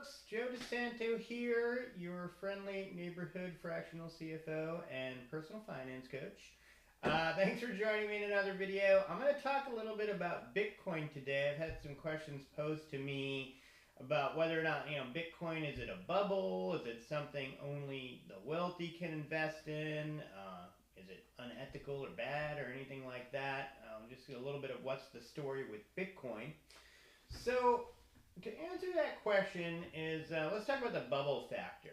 folks, Joe DeSanto here, your friendly neighborhood fractional CFO and personal finance coach. Thanks for joining me in another video. I'm going to talk a little bit about Bitcoin today. I've had some questions posed to me about whether or not, Bitcoin, is it a bubble? Is it something only the wealthy can invest in? Is it unethical or bad or anything like that? Just a little bit of what's the story with Bitcoin. So, to answer that question is, let's talk about the bubble factor.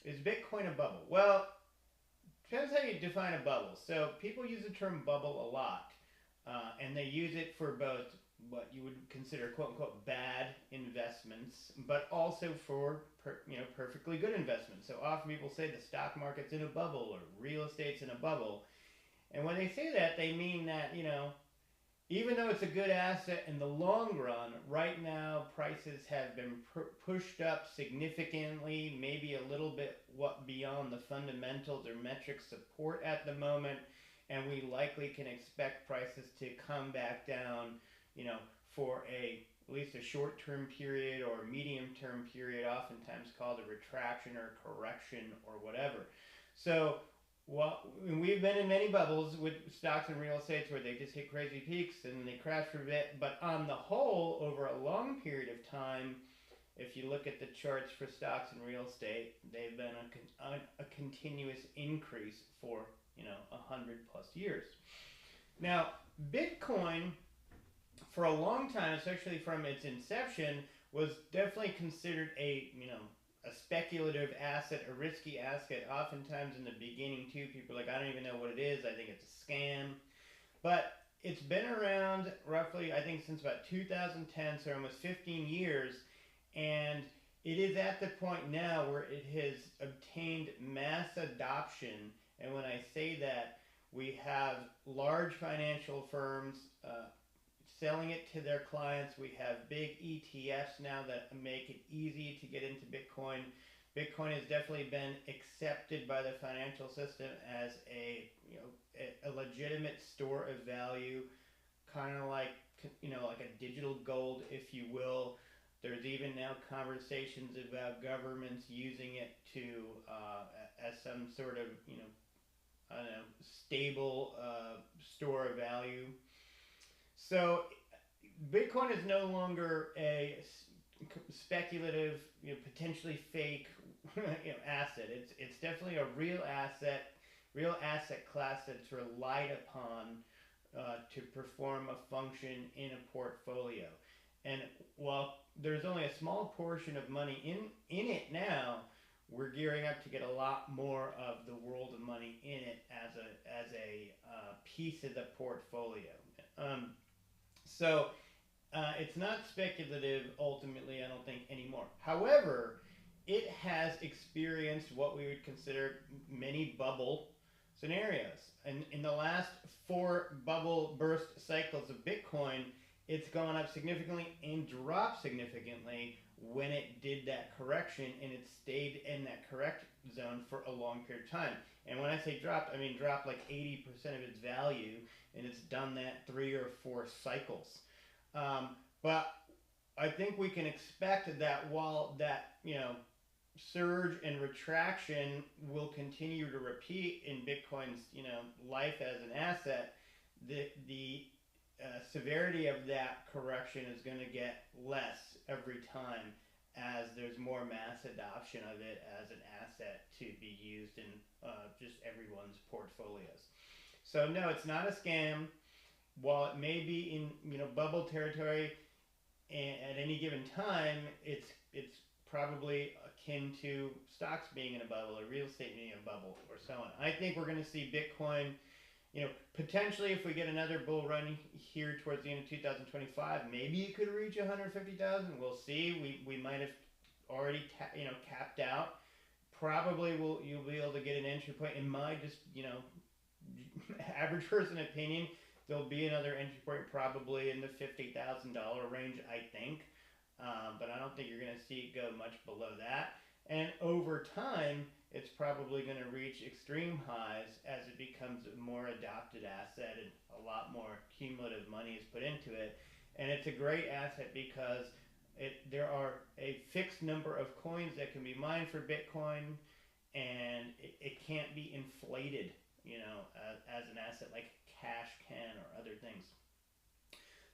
Is Bitcoin a bubble? Well, depends how you define a bubble. So people use the term bubble a lot, and they use it for both what you would consider quote-unquote bad investments, but also for perfectly good investments. So often people say the stock market's in a bubble or real estate's in a bubble. And when they say that, they mean that, even though it's a good asset in the long run, right now prices have been pushed up significantly, maybe a little bit beyond the fundamentals or metric support at the moment, and we likely can expect prices to come back down, for at least a short-term period or medium-term period, oftentimes called a retraction or correction or whatever. So we've been in many bubbles with stocks and real estates where they just hit crazy peaks and they crash for a bit. But on the whole, over a long period of time, if you look at the charts for stocks and real estate, they've been a continuous increase for 100+ years. Now, Bitcoin, for a long time, especially from its inception, was definitely considered a speculative asset, a risky asset. Oftentimes in the beginning too, people are like, I don't even know what it is, I think it's a scam. But it's been around roughly, I think, since about 2010, so almost 15 years, and it is at the point now where it has obtained mass adoption. And when I say that, we have large financial firms selling it to their clients. We have big ETFs now that make it easy to get into Bitcoin. Bitcoin has definitely been accepted by the financial system as a legitimate store of value, kind of like like a digital gold, if you will. There's even now conversations about governments using it to as some sort of stable store of value. So Bitcoin is no longer a speculative, potentially fake, asset. It's definitely a real asset class that's relied upon to perform a function in a portfolio. And while there's only a small portion of money in it now, we're gearing up to get a lot more of the world of money in it as a piece of the portfolio. So it's not speculative ultimately, I don't think, anymore. However, it has experienced what we would consider many bubble scenarios. And in the last 4 bubble burst cycles of Bitcoin, it's gone up significantly and dropped significantly when it did that correction, and it stayed in that correct zone for a long period of time. And when I say dropped, I mean dropped like 80% of its value, and it's done that 3 or 4 cycles. But I think we can expect that while that surge and retraction will continue to repeat in Bitcoin's life as an asset, the severity of that correction is going to get less every time as there's more mass adoption of it as an asset to be used in just everyone's portfolios. So no, it's not a scam. While it may be in bubble territory at any given time, it's probably akin to stocks being in a bubble or real estate being in a bubble or so on. I think we're going to see Bitcoin, potentially if we get another bull run here towards the end of 2025, maybe it could reach 150,000. We'll see. We might have already capped out. Probably you'll be able to get an entry point. In my just average person opinion, there'll be another entry point probably in the $50,000 range, I think. But I don't think you're going to see it go much below that. And over time, it's probably going to reach extreme highs as it becomes a more adopted asset and a lot more cumulative money is put into it. And it's a great asset because there are a fixed number of coins that can be mined for Bitcoin, and it can't be inflated, you know, as an asset like cash can or other things.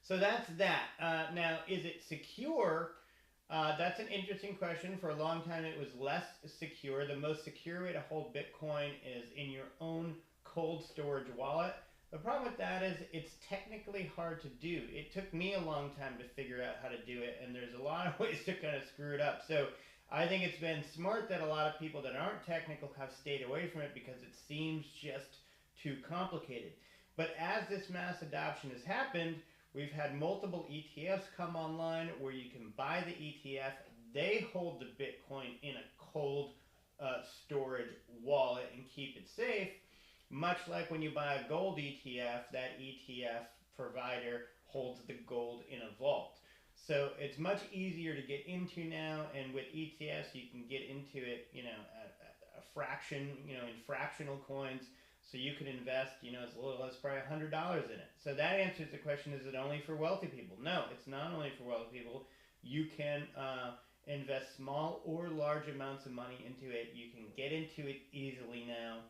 So that's that. Now, is it secure? That's an interesting question. For a long time, it was less secure. The most secure way to hold Bitcoin is in your own cold storage wallet. The problem with that is it's technically hard to do. It took me a long time to figure out how to do it, and there's a lot of ways to kind of screw it up. So I think it's been smart that a lot of people that aren't technical have stayed away from it because it seems just too complicated. But as this mass adoption has happened, we've had multiple ETFs come online where you can buy the ETF. They hold the Bitcoin in a cold storage wallet and keep it safe. Much like when you buy a gold ETF, that ETF provider holds the gold in a vault. So it's much easier to get into now, and with ETFs you can get into it, you know, at a fraction, you know, in fractional coins. So you can invest, you know, as little as probably $100 in it. So that answers the question, is it only for wealthy people? No, it's not only for wealthy people. You can invest small or large amounts of money into it. You can get into it easily now.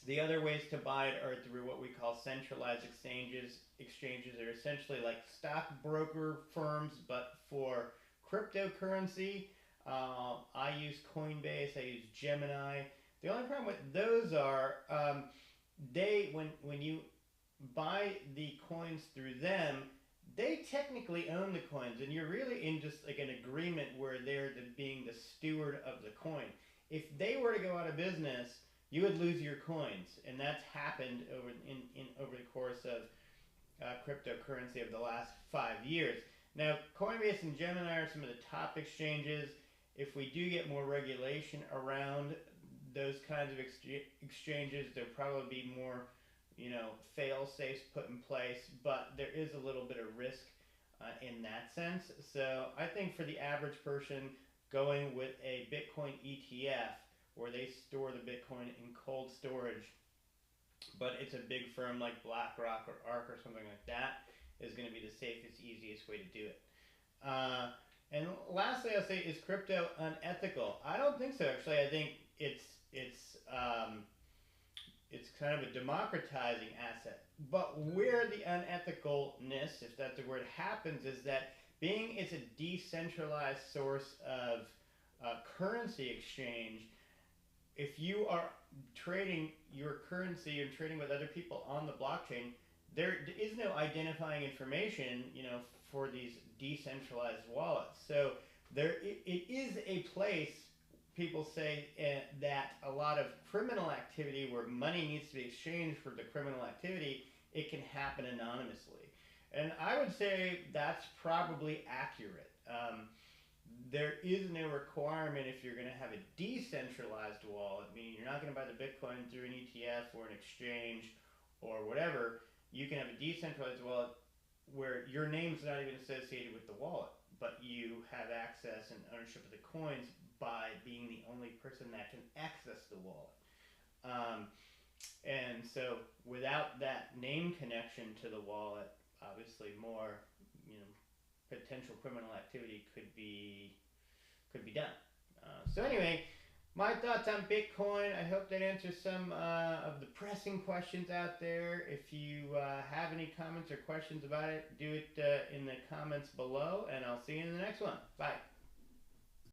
The other ways to buy it are through what we call centralized exchanges. Exchanges are essentially like stockbroker firms, but for cryptocurrency. I use Coinbase, I use Gemini. The only problem with those are when you buy the coins through them, they technically own the coins, and you're really in just like an agreement where they're being the steward of the coin. If they were to go out of business, you would lose your coins, and that's happened over the course of cryptocurrency of the last 5 years. Now, Coinbase and Gemini are some of the top exchanges. If we do get more regulation around those kinds of exchanges, there'll probably be more, you know, fail-safes put in place, but there is a little bit of risk in that sense. So I think for the average person, going with a Bitcoin ETF where they store the Bitcoin in cold storage, but it's a big firm like BlackRock or ARK or something like that, is going to be the safest, easiest way to do it. And lastly, I'll say, is crypto unethical? I don't think so, actually. I think it's kind of a democratizing asset. But where the unethicalness, if that's the word, happens is that being it's a decentralized source of currency exchange, if you are trading your currency and trading with other people on the blockchain, there is no identifying information, you know, for these decentralized wallets. So it is a place, people say, that a lot of criminal activity where money needs to be exchanged for the criminal activity, it can happen anonymously. And I would say that's probably accurate. There is no requirement if you're going to have a decentralized wallet, meaning you're not going to buy the Bitcoin through an ETF or an exchange or whatever. You can have a decentralized wallet where your name's not even associated with the wallet, but you have access and ownership of the coins by being the only person that can access the wallet. And so without that name connection to the wallet, obviously more, you know, potential criminal activity could be done. So anyway, my thoughts on Bitcoin. I hope that answers some of the pressing questions out there. If you have any comments or questions about it, do it in the comments below, and I'll see you in the next one. Bye.